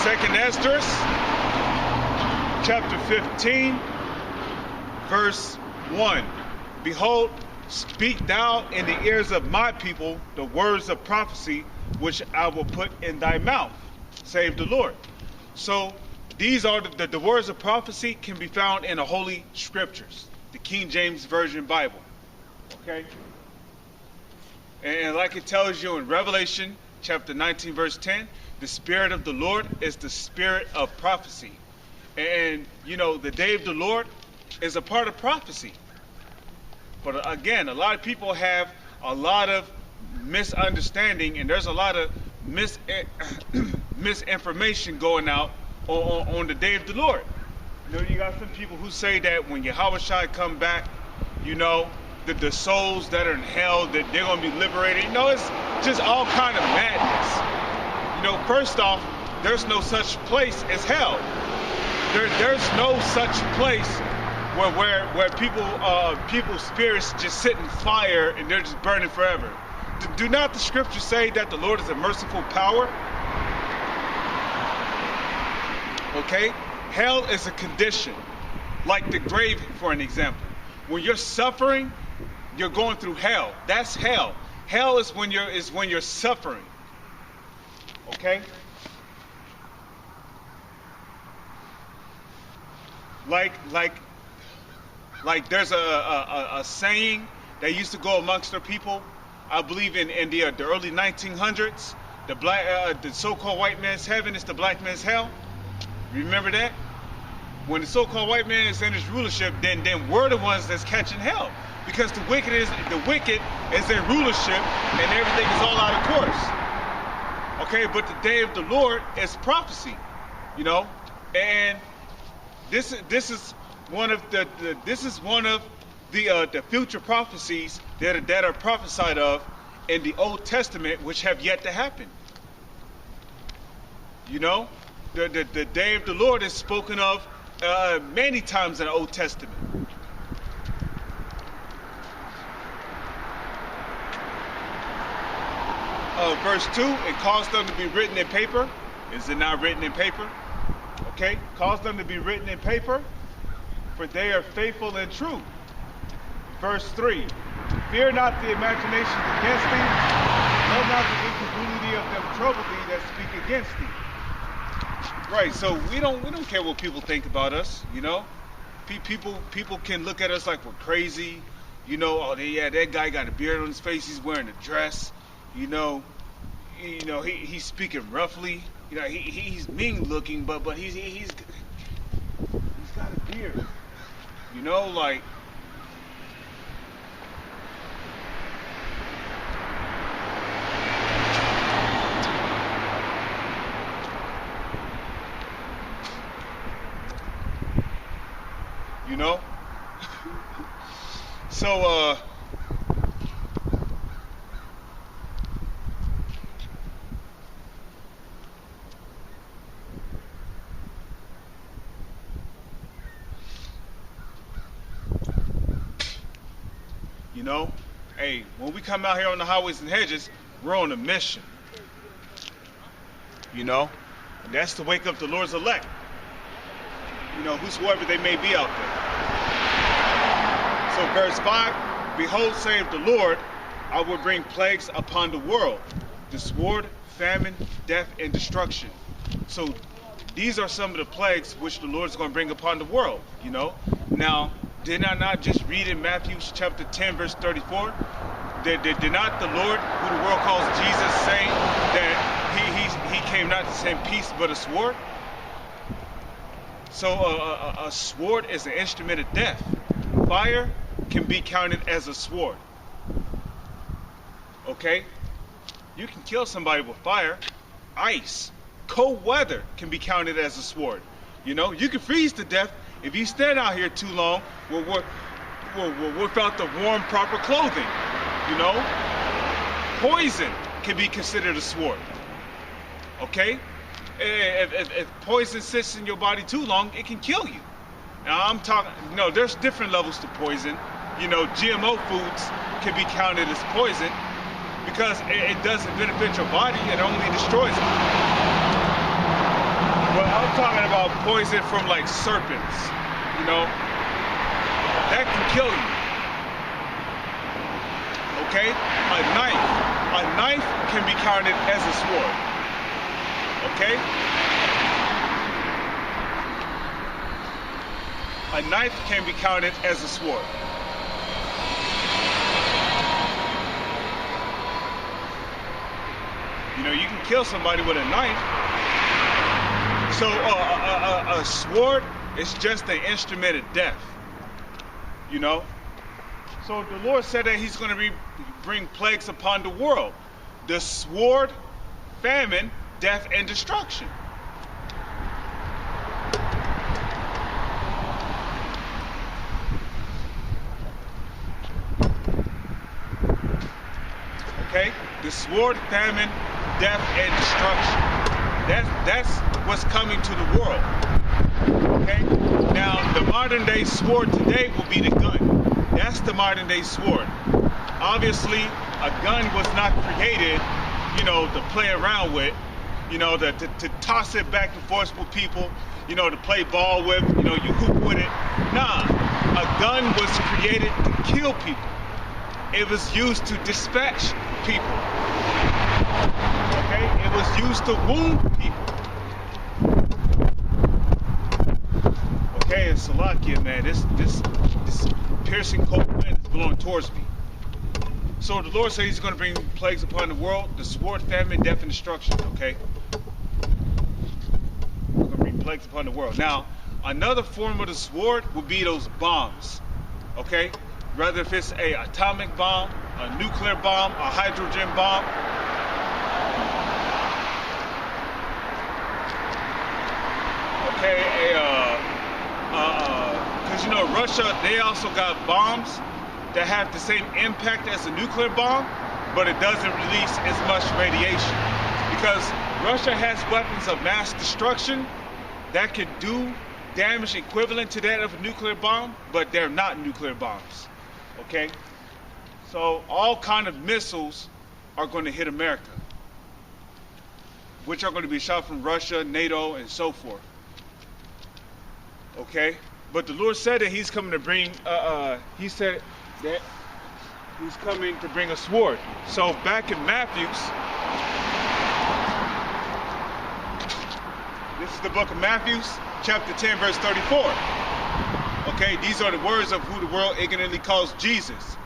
Second Esdras, chapter 15, verse 1. Behold, speak thou in the ears of my people the words of prophecy, which I will put in thy mouth, save the Lord. So these are the words of prophecy can be found in the Holy Scriptures, the King James Version Bible. Okay? And like it tells you in Revelation chapter 19, verse 10, the Spirit of the Lord is the spirit of prophecy. And, you know, the day of the Lord is a part of prophecy. But again, a lot of people have a lot of misunderstanding, and there's a lot of misinformation going out on the day of the Lord. You know, you got some people who say that when Yahushua come back, you know, the souls that are in hell, that they're going to be liberated. You know, it's just all kind of madness. You know, first off, there's no such place as hell. There's no such place where people's spirits just sit in fire and they're just burning forever. Do not the scriptures say that the Lord is a merciful power? Okay? Hell is a condition, like the grave, for an example. When you're suffering, you're going through hell. That's hell. Hell is when you're suffering. Okay? Like there's a saying that used to go amongst their people, I believe in the early 1900s, the so-called white man's heaven is the black man's hell. Remember that? When the so-called white man is in his rulership, then we're the ones that's catching hell, because the wicked is in rulership and everything is all out of course. Okay, but the day of the Lord is prophecy, you know, and this is one of the future prophecies that are prophesied of in the Old Testament, which have yet to happen. You know, the day of the Lord is spoken of many times in the Old Testament. Verse 2, it caused them to be written in paper. Is it not written in paper? Okay, caused them to be written in paper, for they are faithful and true. Verse 3, fear not the imaginations against thee, let not the incredulity of them trouble thee that speak against thee. Right, so we don't care what people think about us, you know. People can look at us like we're crazy, you know. Oh, yeah, that guy got a beard on his face, he's wearing a dress, you know, he's speaking roughly, you know, he's mean looking, but he's got a beard, you know, like. You know? So, you know, hey, when we come out here on the highways and hedges, we're on a mission. You know? And that's to wake up the Lord's elect. You know, whosoever they may be out there. So verse 5, behold, saith the Lord, I will bring plagues upon the world, the sword, famine, death, and destruction. So these are some of the plagues which the Lord is going to bring upon the world, you know. Now, did I not just read in Matthew chapter 10, verse 34, did not the Lord, who the world calls Jesus, say that he came not to send peace but a sword? So a sword is an instrument of death. Fire can be counted as a sword. Okay? You can kill somebody with fire. Ice, cold weather can be counted as a sword. You know, you can freeze to death if you stand out here too long without the warm, proper clothing. You know? Poison can be considered a sword. Okay? If poison sits in your body too long, it can kill you. Now I'm talking, no, there's different levels to poison. You know, GMO foods can be counted as poison because it doesn't benefit your body, it only destroys it. But I'm talking about poison from like serpents, you know? That can kill you. Okay? A knife can be counted as a sword. Okay? A knife can be counted as a sword. You know, you can kill somebody with a knife. So a sword is just an instrument of death. You know? So the Lord said that he's going to bring plagues upon the world. The sword, famine, death, and destruction. Okay? The sword, famine, death, and destruction. That's what's coming to the world. Okay? Now, the modern day sword today will be the gun. That's the modern day sword. Obviously, a gun was not created, you know, to play around with, you know, to toss it back and forth with people, you know, to play ball with, you know, you hoop with it. Nah, a gun was created to kill people. It was used to dispatch people. Okay? It was used to wound people. Okay, and Salakia, man, this piercing cold wind is blowing towards me. So the Lord said he's going to bring plagues upon the world, the sword, famine, death, and destruction, okay? He's going to bring plagues upon the world. Now, another form of the sword would be those bombs, okay? Whether if it's a atomic bomb, a nuclear bomb, a hydrogen bomb. Okay, because you know Russia, they also got bombs that have the same impact as a nuclear bomb, but it doesn't release as much radiation. Because Russia has weapons of mass destruction that could do damage equivalent to that of a nuclear bomb, but they're not nuclear bombs. Okay? So all kind of missiles are going to hit America, which are going to be shot from Russia, NATO, and so forth. Okay? But the Lord said that he's coming to bring, he said that he's coming to bring a sword. So back in Matthew's, this is the book of Matthew's, chapter 10, verse 34. Okay, these are the words of who the world ignorantly calls Jesus.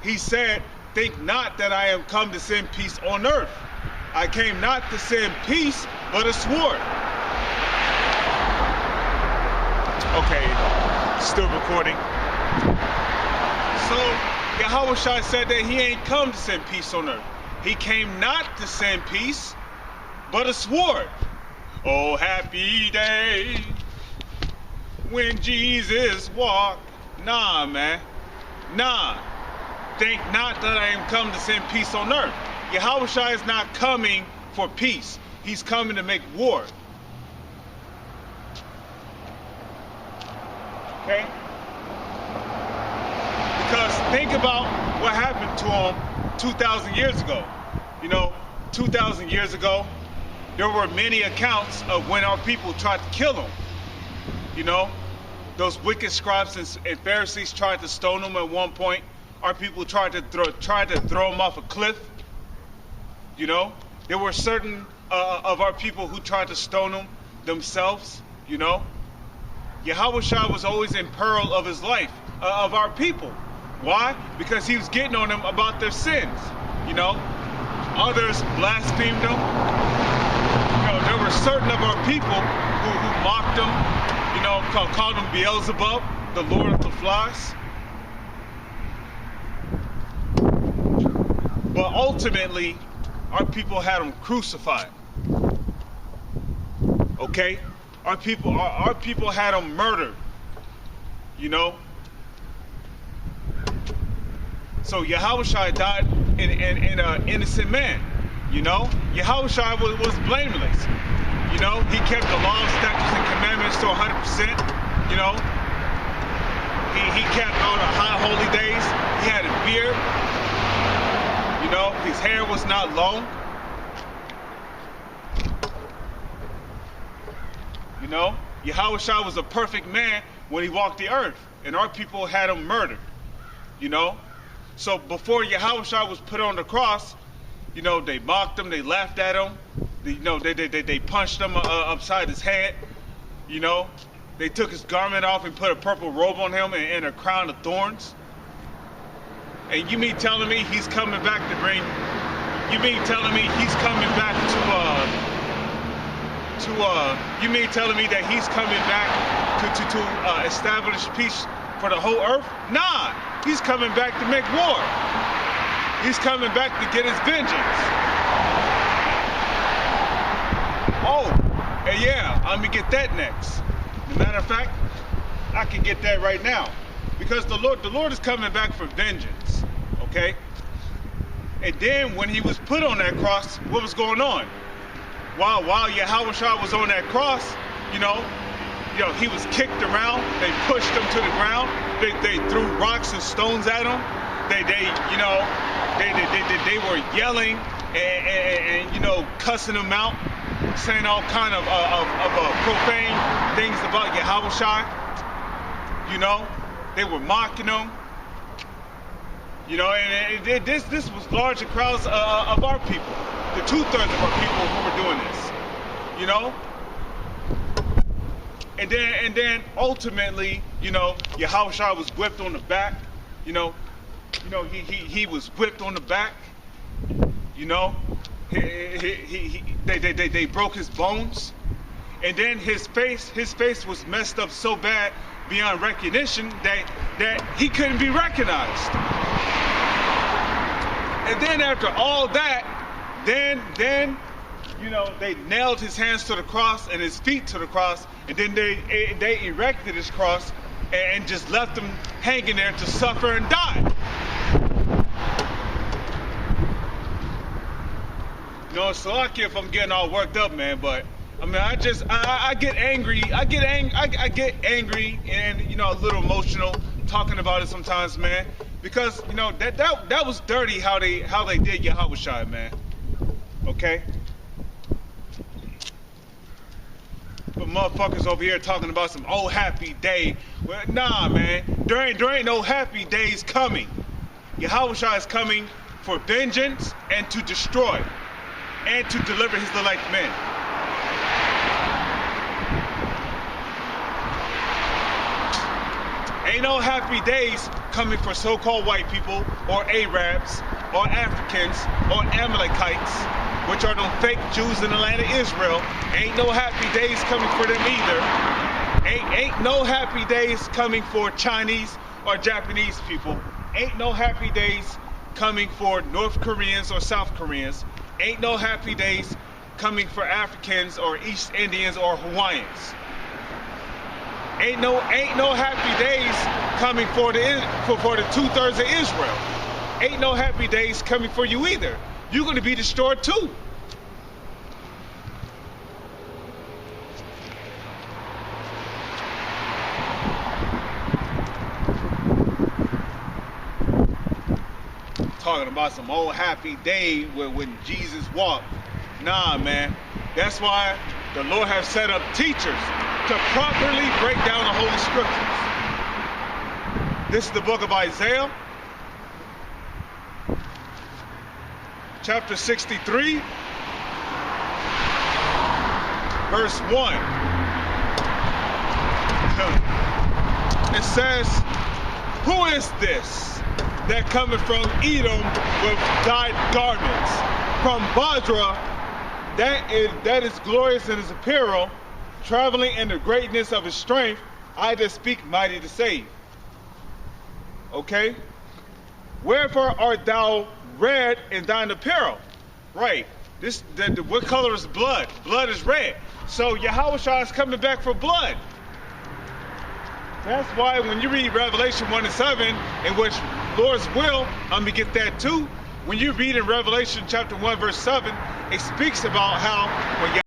He said, "Think not that I am come to send peace on earth. I came not to send peace, but a sword." Okay, still recording. So, Yahushua said that he ain't come to send peace on earth. He came not to send peace, but a sword. Oh, happy day when Jesus walked. Nah, man. Nah. Think not that I am come to send peace on earth. Yahushua is not coming for peace. He's coming to make war. Okay? Because think about what happened to him 2,000 years ago. You know, 2,000 years ago, there were many accounts of when our people tried to kill him. You know, those wicked scribes and Pharisees tried to stone him at one point. Our people tried to throw him off a cliff. You know, there were certain of our people who tried to stone him themselves. You know, Yahushua was always in peril of his life, of our people. Why? Because he was getting on them about their sins. You know, others blasphemed him. You know, there were certain of our people who mocked him. You know, called him Beelzebub, the Lord of the Flies. But ultimately, our people had him crucified. Okay? Our people had him murdered. You know? So Yahushua died in an innocent man. You know? Yahushua was blameless. You know? He kept the laws, statutes, and commandments to 100%. You know? He kept all the high holy days. He had a beard. You know, his hair was not long. You know, Yahushua was a perfect man when he walked the earth, and our people had him murdered. You know, so before Yahushua was put on the cross, you know, they mocked him, they laughed at him, they punched him upside his head. You know, they took his garment off and put a purple robe on him and a crown of thorns. And you mean telling me he's coming back to bring? You mean telling me he's coming back you mean telling me that he's coming back to establish peace for the whole earth? Nah, he's coming back to make war. He's coming back to get his vengeance. Oh, and yeah, I'm gonna get that next. As a matter of fact, I can get that right now, because the Lord is coming back for vengeance. Okay. And then when he was put on that cross, what was going on? While Yahushua was on that cross, you know, he was kicked around. They pushed him to the ground. They threw rocks and stones at him. They were yelling and you know, cussing him out, saying all kind of profane things about Yahushua. You know, they were mocking him. You know, and this was larger crowds of our people, the 2/3 of our people who were doing this. You know, and then ultimately, you know, Yahushua was whipped on the back. You know, he was whipped on the back. You know, they broke his bones, and then his face was messed up so bad beyond recognition that he couldn't be recognized. And then after all that, then you know, they nailed his hands to the cross and his feet to the cross, and then they erected his cross and just left him hanging there to suffer and die. You know, so lucky if I'm getting all worked up, man, but I mean, I get angry. I get angry and, you know, a little emotional talking about it sometimes, man, because, you know, that was dirty how they did Yahushua, man. Okay. But motherfuckers over here talking about some old happy day. Well, nah, man. There ain't no happy days coming. Yahushua is coming for vengeance and to destroy and to deliver his elect men. Ain't no happy days coming for so-called white people or Arabs or Africans or Amalekites, which are them fake Jews in the land of Israel. Ain't no happy days coming for them either. Ain't no happy days coming for Chinese or Japanese people. Ain't no happy days coming for North Koreans or South Koreans. Ain't no happy days coming for Africans or East Indians or Hawaiians. Ain't no happy days coming for the 2/3 of Israel. Ain't no happy days coming for you either. You're going to be destroyed too. Talking about some old happy day when Jesus walked. Nah, man. That's why the Lord has set up teachers to properly break down the Holy Scriptures. This is the book of Isaiah, chapter 63, verse 1. It says, "Who is this that cometh from Edom with dyed garments? From Basra, that is glorious in his apparel, traveling in the greatness of his strength, I that speak mighty to save." Okay? "Wherefore art thou red in thine apparel?" Right. What color is blood? Blood is red. So Yahushua is coming back for blood. That's why when you read Revelation 1:7, in which Lord's will, I'm going to get that too. When you read in Revelation chapter 1 verse 7, it speaks about how when